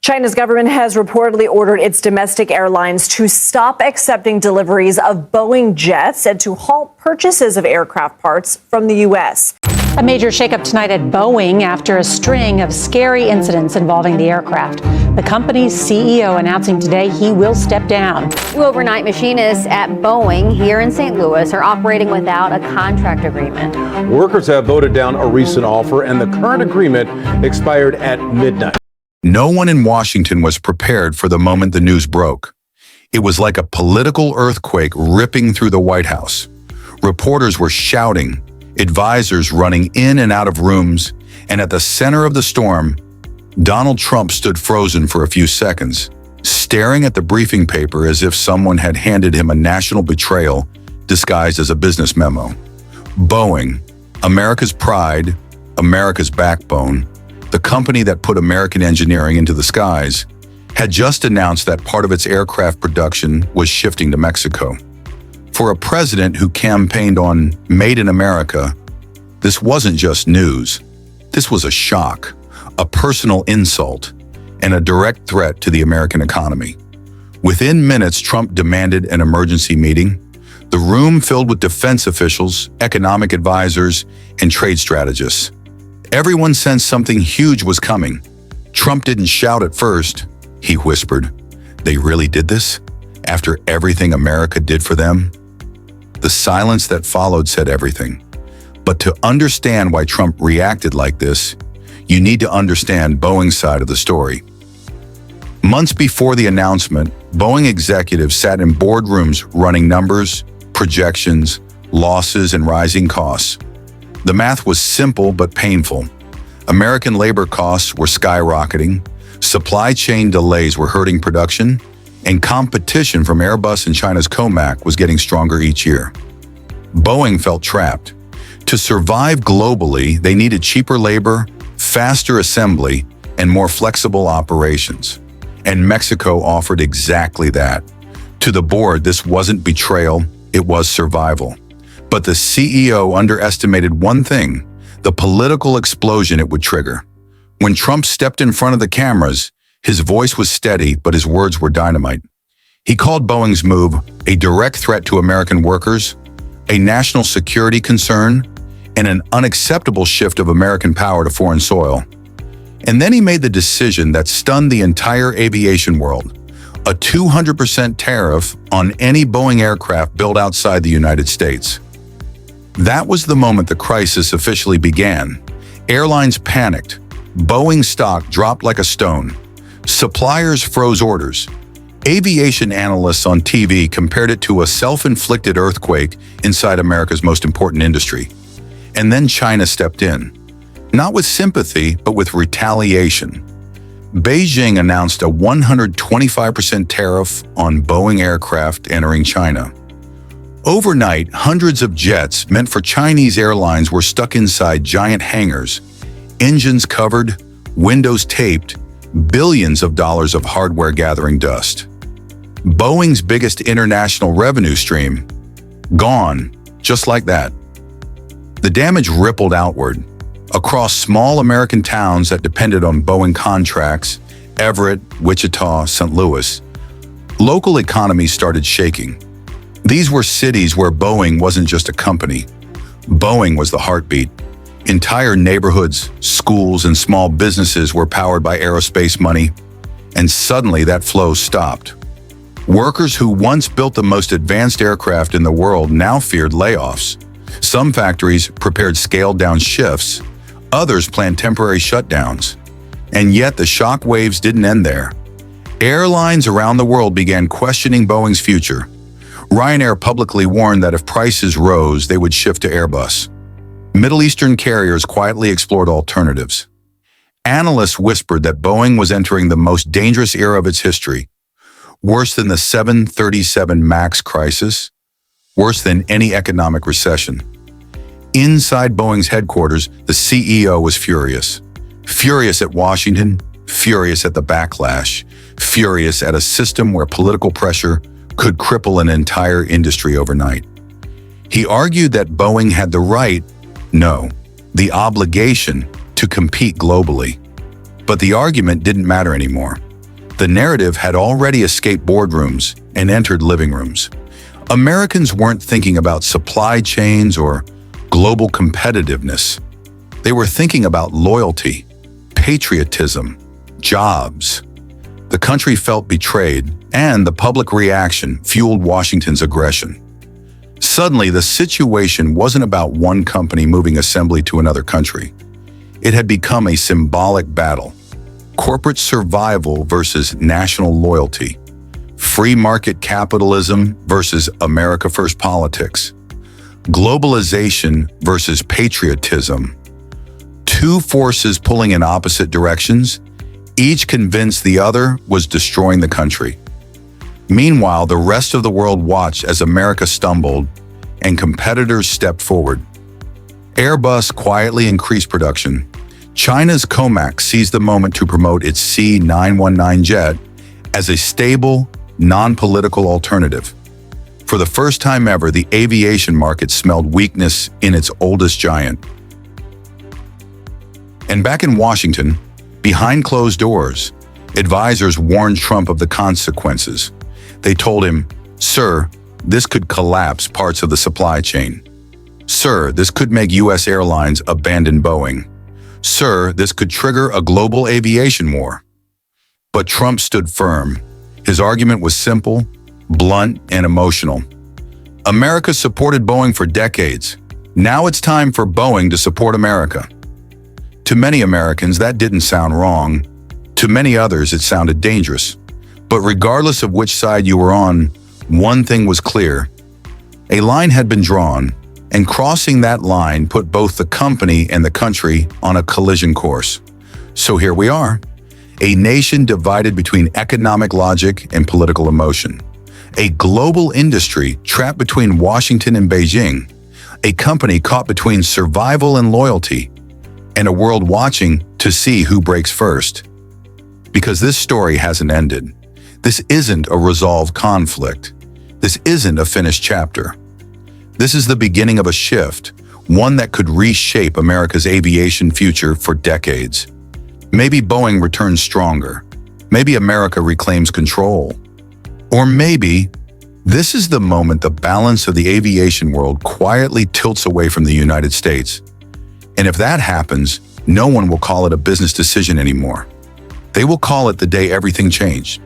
China's government has reportedly ordered its domestic airlines to stop accepting deliveries of Boeing jets and to halt purchases of aircraft parts from the U.S. A major shakeup tonight at Boeing after a string of scary incidents involving the aircraft. The company's CEO announcing today he will step down. Two overnight machinists at Boeing here in St. Louis are operating without a contract agreement. Workers have voted down a recent offer, and the current agreement expired at midnight. No one in Washington was prepared for the moment the news broke. It was like a political earthquake ripping through the White House. Reporters were shouting, advisors running in and out of rooms, and at the center of the storm, Donald Trump stood frozen for a few seconds, staring at the briefing paper as if someone had handed him a national betrayal disguised as a business memo. Boeing, America's pride, America's backbone, the company that put American engineering into the skies, had just announced that part of its aircraft production was shifting to Mexico. For a president who campaigned on Made in America, this wasn't just news. This was a shock, a personal insult, and a direct threat to the American economy. Within minutes, Trump demanded an emergency meeting. The room filled with defense officials, economic advisors, and trade strategists. Everyone sensed something huge was coming. Trump didn't shout at first. He whispered, "They really did this? After everything America did for them?" The silence that followed said everything. But to understand why Trump reacted like this, you need to understand Boeing's side of the story. Months before the announcement, Boeing executives sat in boardrooms running numbers, projections, losses, and rising costs. The math was simple but painful. American labor costs were skyrocketing, supply chain delays were hurting production, and competition from Airbus and China's COMAC was getting stronger each year. Boeing felt trapped. To survive globally, they needed cheaper labor, faster assembly, and more flexible operations. And Mexico offered exactly that. To the board, this wasn't betrayal, it was survival. But the CEO underestimated one thing, the political explosion it would trigger. When Trump stepped in front of the cameras, his voice was steady, but his words were dynamite. He called Boeing's move a direct threat to American workers, a national security concern, and an unacceptable shift of American power to foreign soil. And then he made the decision that stunned the entire aviation world, a 200% tariff on any Boeing aircraft built outside the United States. That was the moment the crisis officially began. Airlines panicked. Boeing stock dropped like a stone. Suppliers froze orders. Aviation analysts on TV compared it to a self-inflicted earthquake inside America's most important industry. And then China stepped in. Not with sympathy, but with retaliation. Beijing announced a 125% tariff on Boeing aircraft entering China. Overnight, hundreds of jets meant for Chinese airlines were stuck inside giant hangars, engines covered, windows taped, billions of dollars of hardware gathering dust. Boeing's biggest international revenue stream, gone, just like that. The damage rippled outward, across small American towns that depended on Boeing contracts, Everett, Wichita, St. Louis. Local economies started shaking. These were cities where Boeing wasn't just a company. Boeing was the heartbeat. Entire neighborhoods, schools, and small businesses were powered by aerospace money, and suddenly that flow stopped. Workers who once built the most advanced aircraft in the world now feared layoffs. Some factories prepared scaled-down shifts, others planned temporary shutdowns. And yet the shock waves didn't end there. Airlines around the world began questioning Boeing's future. Ryanair publicly warned that if prices rose, they would shift to Airbus. Middle Eastern carriers quietly explored alternatives. Analysts whispered that Boeing was entering the most dangerous era of its history, worse than the 737 MAX crisis, worse than any economic recession. Inside Boeing's headquarters, the CEO was furious. Furious at Washington, furious at the backlash, furious at a system where political pressure could cripple an entire industry overnight. He argued that Boeing had the right, no, the obligation to compete globally. But the argument didn't matter anymore. The narrative had already escaped boardrooms and entered living rooms. Americans weren't thinking about supply chains or global competitiveness. They were thinking about loyalty, patriotism, jobs. The country felt betrayed, and the public reaction fueled Washington's aggression. Suddenly, the situation wasn't about one company moving assembly to another country. It had become a symbolic battle. Corporate survival versus national loyalty. Free market capitalism versus America First politics. Globalization versus patriotism. Two forces pulling in opposite directions, each convinced the other was destroying the country. Meanwhile, the rest of the world watched as America stumbled and competitors stepped forward. Airbus quietly increased production. China's Comac seized the moment to promote its C919 jet as a stable, non-political alternative. For the first time ever, the aviation market smelled weakness in its oldest giant. And back in Washington, behind closed doors, advisors warned Trump of the consequences. They told him, "Sir, this could collapse parts of the supply chain. Sir, this could make U.S. airlines abandon Boeing. Sir, this could trigger a global aviation war." But Trump stood firm. His argument was simple, blunt, and emotional. America supported Boeing for decades. Now it's time for Boeing to support America. To many Americans, that didn't sound wrong. To many others, it sounded dangerous. But regardless of which side you were on, one thing was clear. A line had been drawn, and crossing that line put both the company and the country on a collision course. So here we are, a nation divided between economic logic and political emotion, a global industry trapped between Washington and Beijing, a company caught between survival and loyalty, and a world watching to see who breaks first. Because this story hasn't ended. This isn't a resolved conflict. This isn't a finished chapter. This is the beginning of a shift, one that could reshape America's aviation future for decades. Maybe Boeing returns stronger. Maybe America reclaims control. Or maybe this is the moment the balance of the aviation world quietly tilts away from the United States. And if that happens, no one will call it a business decision anymore. They will call it the day everything changed.